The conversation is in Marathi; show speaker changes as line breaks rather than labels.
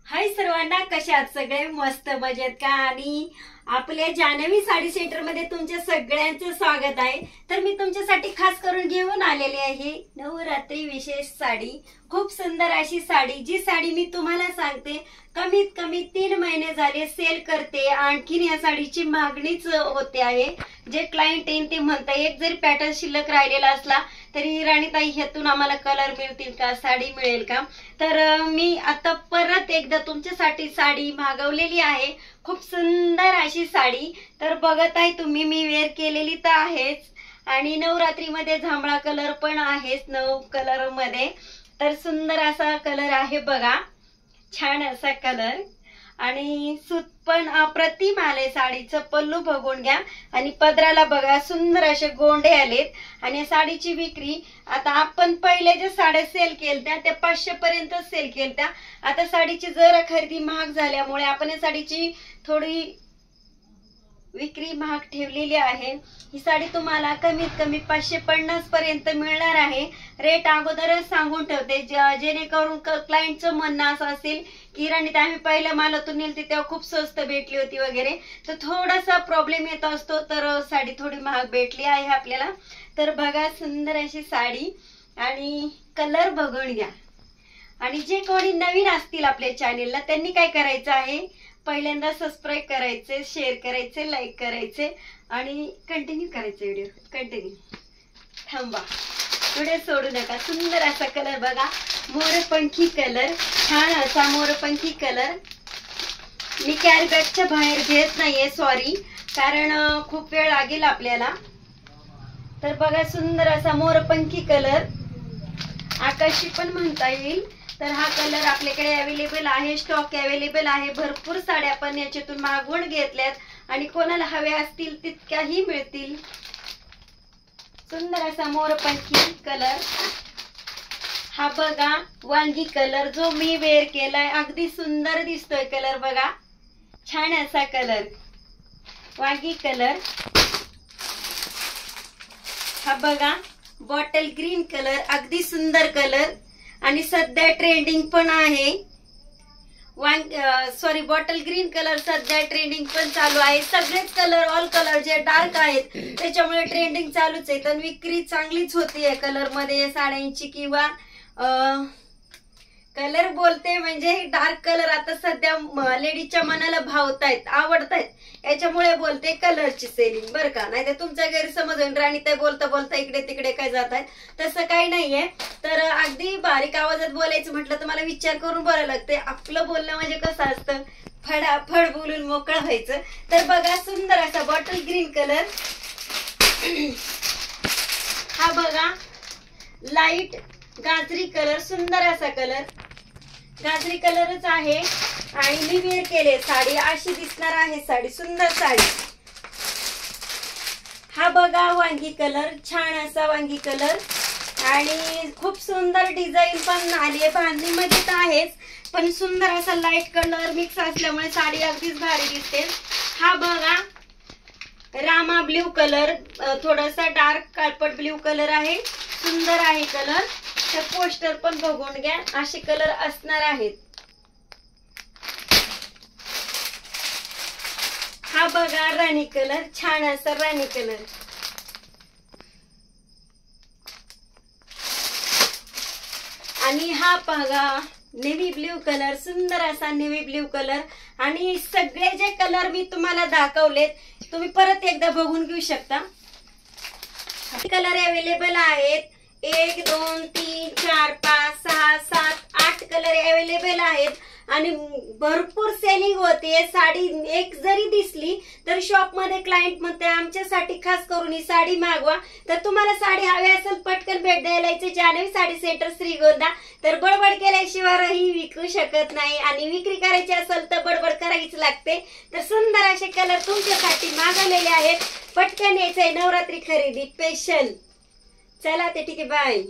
हाय सर्वांना, कशा आहात सगळे? मस्त मजेत का? आणि आपल्या जान्हवी साडी सेंटर मध्ये तुमच्या सगळ्यांचं स्वागत आहे. तर मी तुमच्यासाठी खास करून घेऊन आलेली आहे नवरात्री विशेष साडी. खूप सुंदर अशी साडी, जी साडी मी तुम्हाला सांगते कमीत कमी 3 महिने झाले सेल करते. आणखीन या साडीची मागणीच होते आहे. जे क्लायंट येईल ते म्हणता, एक जरी पॅटर्न शिल्लक राहिलेला असला तरी राणीताई ह्यातून आम्हाला कलर मिळतील का, साडी मिळेल का? तर मी आता परत एकदा तुमच्यासाठी साडी मागवलेली आहे. खूप सुंदर अशी साडी. तर बघत आहे तुम्ही, मी वेअर केलेली तर आहेच आणि नवरात्रीमध्ये जांभळा कलर पण आहेच 9 कलर मध्ये. तर सुंदर असा कलर आहे बघा, छान असा कलर. आणि सूत पण अप्रतिम आले. साडीचं पल्लू बघून घ्या आणि पदराला बघा सुंदर असे गोंडे आलेत. आणि साडीची विक्री आता आपण पहिले जे साड्या सेल केलत्या त्या 500 पर्यंत सेल केलत्या. आता साडीची जरा खरेदी महाग झाल्यामुळे आपण या साडीची थोडी विक्री महाग ठेवलेली आहे. ही साडी तुम्हाला कमीत कमी 550 पर्यंत मिळणार आहे. रेट अगोदरच सांगून ठेवते, जेणेकरून क्लायंटचं म्हणणं असं असेल की राणी आम्ही पहिल्या मालातून नेलती तेव्हा खूप स्वस्त भेटली होती वगैरे, तर थोडासा प्रॉब्लेम येत असतो. तर साडी थोडी महाग भेटली आहे आपल्याला. तर बघा सुंदर अशी साडी आणि कलर बघून घ्या. आणि जे कोणी नवीन असतील आपल्या चॅनेलला त्यांनी काय करायचं आहे, पहिल्यांदा सबस्क्राईब करायचे, शेअर करायचे, लाईक करायचे आणि कंटिन्यू करायचे. व्हिडिओ कंटिन्यू थांबा, व्हिडिओ सोडू नका. सुंदर असा कलर बघा, मोरपंखी कलर, छान असा मोरपंखी कलर. मी कॅरी बॅगच्या बाहेर घेत नाहीये, सॉरी, कारण खूप वेळ लागेल आपल्याला. तर बघा सुंदर असा मोरपंखी कलर, आकाशी पण म्हणता येईल. तर हा कलर आपल्याकडे अवेलेबल आहे, स्टॉक अवेलेबल आहे. भरपूर साड्या आपण याच्यातून मागवून घेतल्यात आणि कोणाला हव्या असतील तितक्याही मिळतील. सुंदर असा मोरपंखी कलर. हा बघा वांगी कलर, जो मी वेअर केलाय, अगदी सुंदर दिसतोय कलर बघा, छान असा कलर वांगी कलर. हा बघा बॉटल ग्रीन कलर, अगदी सुंदर कलर आणि सध्या ट्रेंडिंग पण आहे. बॉटल ग्रीन कलर सध्या ट्रेंडिंग पण चालू आहे. सगळेच कलर, ऑल कलर जे डार्क आहेत त्याच्यामुळे ट्रेंडिंग चालूच आहे. तर विक्री चांगलीच होती आहे कलर मध्ये साड्यांची. किंवा कलर बोलते म्हणजे डार्क कलर आता सध्या लेडीजच्या मनाला भावतायत, आवडतायत, याच्यामुळे बोलते कलरची सेलिंग, बरं का? नाही तर तुमच्या गैरसमज होईल, राणीताई बोलता बोलता इकडे तिकडे काय जात आहेत. तसं काही नाहीये. तर अगदी बारीक आवाजात बोलायचं म्हटलं तर मला विचार करून बरं लागते. आपलं बोलणं म्हणजे कसं असतं, फडाफड बोलून मोकळं व्हायचं. तर बघा सुंदर असा बॉटल ग्रीन कलर. हा बघा लाईट गाजरी कलर, सुंदर असा कलर, गाजरी कलरच आहे. आणि मी वेअर केले साडी, अशी दिसणार आहे साडी, सुंदर साडी. हा बघा वांगी कलर, छान असा वांगी कलर आणि खूप सुंदर डिझाईन पण आली आहे. बांधणीमध्ये तर आहेच, पण सुंदर असा लाईट कलर मिक्स असल्यामुळे साडी अगदीच भारी दिसते. हा बघा रामा ब्ल्यू कलर, थोडासा डार्क काळपट ब्ल्यू कलर आहे, सुंदर आहे कलर. तर पोस्टर पण बघून घ्या, असे कलर असणार आहेत. हा बघा राणी कलर, छान असा राणी कलर. आणि हा बघा नेव्ही ब्ल्यू कलर, सुंदर असा नेव्ही ब्ल्यू कलर. आणि सगळे जे कलर मी तुम्हाला दाखवलेत तुम्ही परत एकदा बघून घेऊ शकता. कलर अवेलेबल आहेत. 1 2 3 4 5 6 7 8 कलर अवेलेबल आहेत आणि भरपूर सेलिंग होते. साडी एक जरी दिसली तर शॉप मध्ये क्लायंट म्हणते आमच्यासाठी खास करून ही साडी मागवा. तर तुम्हाला साडी हवी असेल पटकन भेट द्यायला यायचे जान्हवी साडी सेंटर श्रीगोंदा. तर बडबड केल्याशिवाय ही विकू शकत नाही आणि विक्री करायची असेल तर बडबड करावीच लागते. तर सुंदर असे कलर तुमच्यासाठी मागवलेले आहेत. पटकन यायचंय नवरात्री खरेदी स्पेशल. चला ते ठीक आहे, बाय.